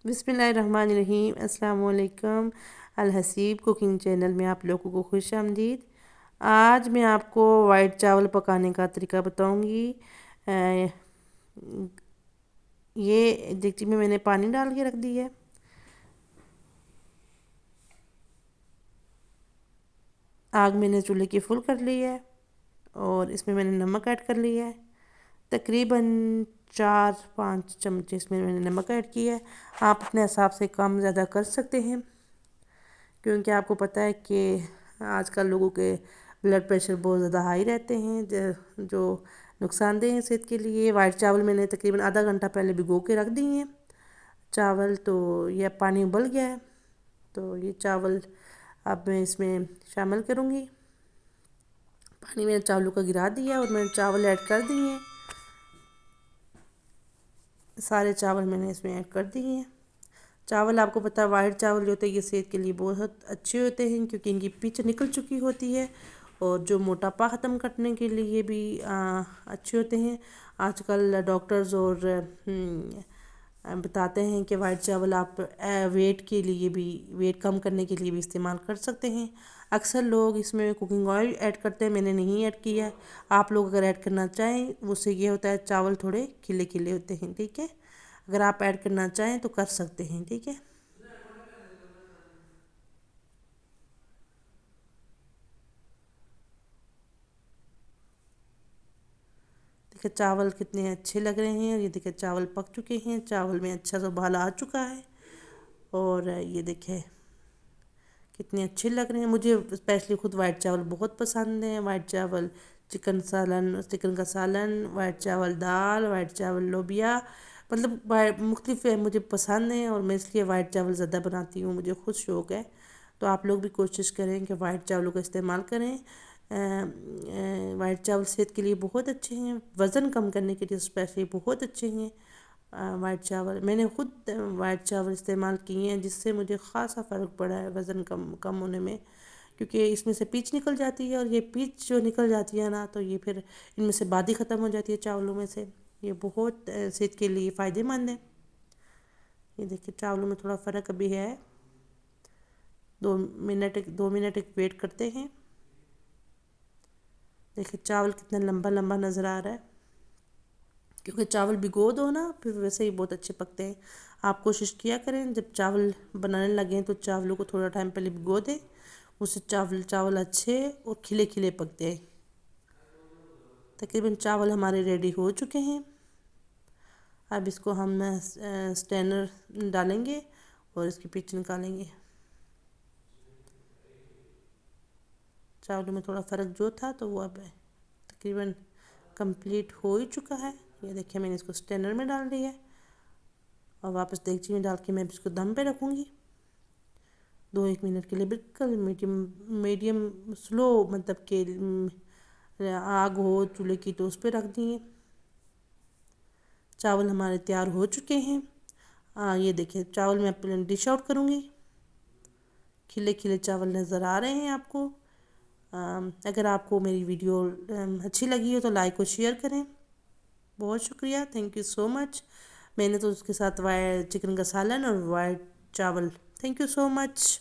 बिस्मिल्लाहिर्रहमानिर्रहीम। अस्सलाम वालेकुम। अलहसीब कुकिंग चैनल में आप लोगों को खुश आमदीद। आज मैं आपको वाइट चावल पकाने का तरीका बताऊंगी। अ, ये देगची में मैंने पानी डाल के रख दी है। आग मैंने चूल्हे की फुल कर ली है और इसमें मैंने नमक ऐड कर लिया है। तकरीबन 4-5 चमचे इसमें मैंने नमक ऐड किया है। आप अपने हिसाब से कम ज़्यादा कर सकते हैं, क्योंकि आपको पता है कि आजकल लोगों के ब्लड प्रेशर बहुत ज़्यादा हाई रहते हैं, जो नुकसानदेह हैं सेहत के लिए। वाइट चावल मैंने तकरीबन आधा घंटा पहले भिगो के रख दिए हैं चावल, तो यह पानी उबल गया है। तो ये चावल अब मैं इसमें शामिल करूँगी। पानी मैंने चावलों का गिरा दिया और मैंने चावल ऐड कर दिए हैं। सारे चावल मैंने इसमें ऐड कर दिए हैं। चावल आपको पता है वाइट चावल जो होते हैं ये सेहत के लिए बहुत अच्छे होते हैं, क्योंकि इनकी पिच निकल चुकी होती है और जो मोटापा ख़त्म करने के लिए भी अच्छे होते हैं। आजकल डॉक्टर्स और बताते हैं कि वाइट चावल आप वेट के लिए भी, वेट कम करने के लिए भी इस्तेमाल कर सकते हैं। अक्सर लोग इसमें कुकिंग ऑयल ऐड करते हैं, मैंने नहीं ऐड किया है। आप लोग अगर ऐड करना चाहें, उससे ये होता है चावल थोड़े खिले खिले होते हैं, ठीक है। अगर आप ऐड करना चाहें तो कर सकते हैं, ठीक है। देखिए चावल कितने अच्छे लग रहे हैं। ये देखिए चावल पक चुके हैं, चावल में अच्छा सा उबाल आ चुका है और ये देखिए कितने अच्छे लग रहे हैं। मुझे स्पेशली खुद वाइट चावल बहुत पसंद हैं। वाइट चावल चिकन सालन, चिकन का सालन, वाइट चावल दाल, वाइट चावल लोबिया, मतलब मुख्तलिफ मुझे पसंद हैं और मैं इसलिए वाइट चावल ज़्यादा बनाती हूँ, मुझे खुद शौक़ है। तो आप लोग भी कोशिश करें कि वाइट चावलों का इस्तेमाल करें। वाइट चावल सेहत के लिए बहुत अच्छे हैं, वज़न कम करने के लिए स्पेशली बहुत अच्छे हैं। वाइट चावल मैंने खुद वाइट चावल इस्तेमाल किए हैं, जिससे मुझे ख़ासा फ़र्क पड़ा है वज़न कम होने में, क्योंकि इसमें से पीच निकल जाती है और ये पीच जो निकल जाती है ना, तो ये फिर इनमें से बादी ख़त्म हो जाती है चावलों में से। ये बहुत सेहत के लिए फ़ायदेमंद है। ये देखिए चावलों में थोड़ा फ़र्क अभी है। 2 मिनट एक वेट करते हैं। देखिए चावल कितना लंबा लंबा नज़र आ रहा है, क्योंकि चावल भिगो दो ना फिर वैसे ही बहुत अच्छे पकते हैं। आप कोशिश किया करें जब चावल बनाने लगें तो चावलों को थोड़ा टाइम पहले भिगो दें, उससे चावल अच्छे और खिले खिले पकते हैं। तकरीबन चावल हमारे रेडी हो चुके हैं। अब इसको हम स्ट्रेनर डालेंगे और इसकी पिच निकालेंगे। चावलों में थोड़ा फ़र्क जो था तो वो अब तकरीबन कंप्लीट हो ही चुका है। ये देखिए मैंने इसको स्ट्रेनर में डाल दिया है और वापस देगची में डाल के मैं इसको दम पे रखूँगी 2-1 मिनट के लिए। बिल्कुल मीडियम मीडियम स्लो, मतलब कि आग हो चूल्हे की तो उस पर रख दिए। चावल हमारे तैयार हो चुके हैं। ये देखिए चावल मैं अपने डिश आउट करूँगी। खिले खिले चावल नज़र आ रहे हैं आपको। अगर आपको मेरी वीडियो अच्छी लगी हो तो लाइक और शेयर करें। बहुत शुक्रिया, थैंक यू सो मच। मैंने तो उसके साथ वाइट चिकन का सालन और वाइट चावल। Thank you so much.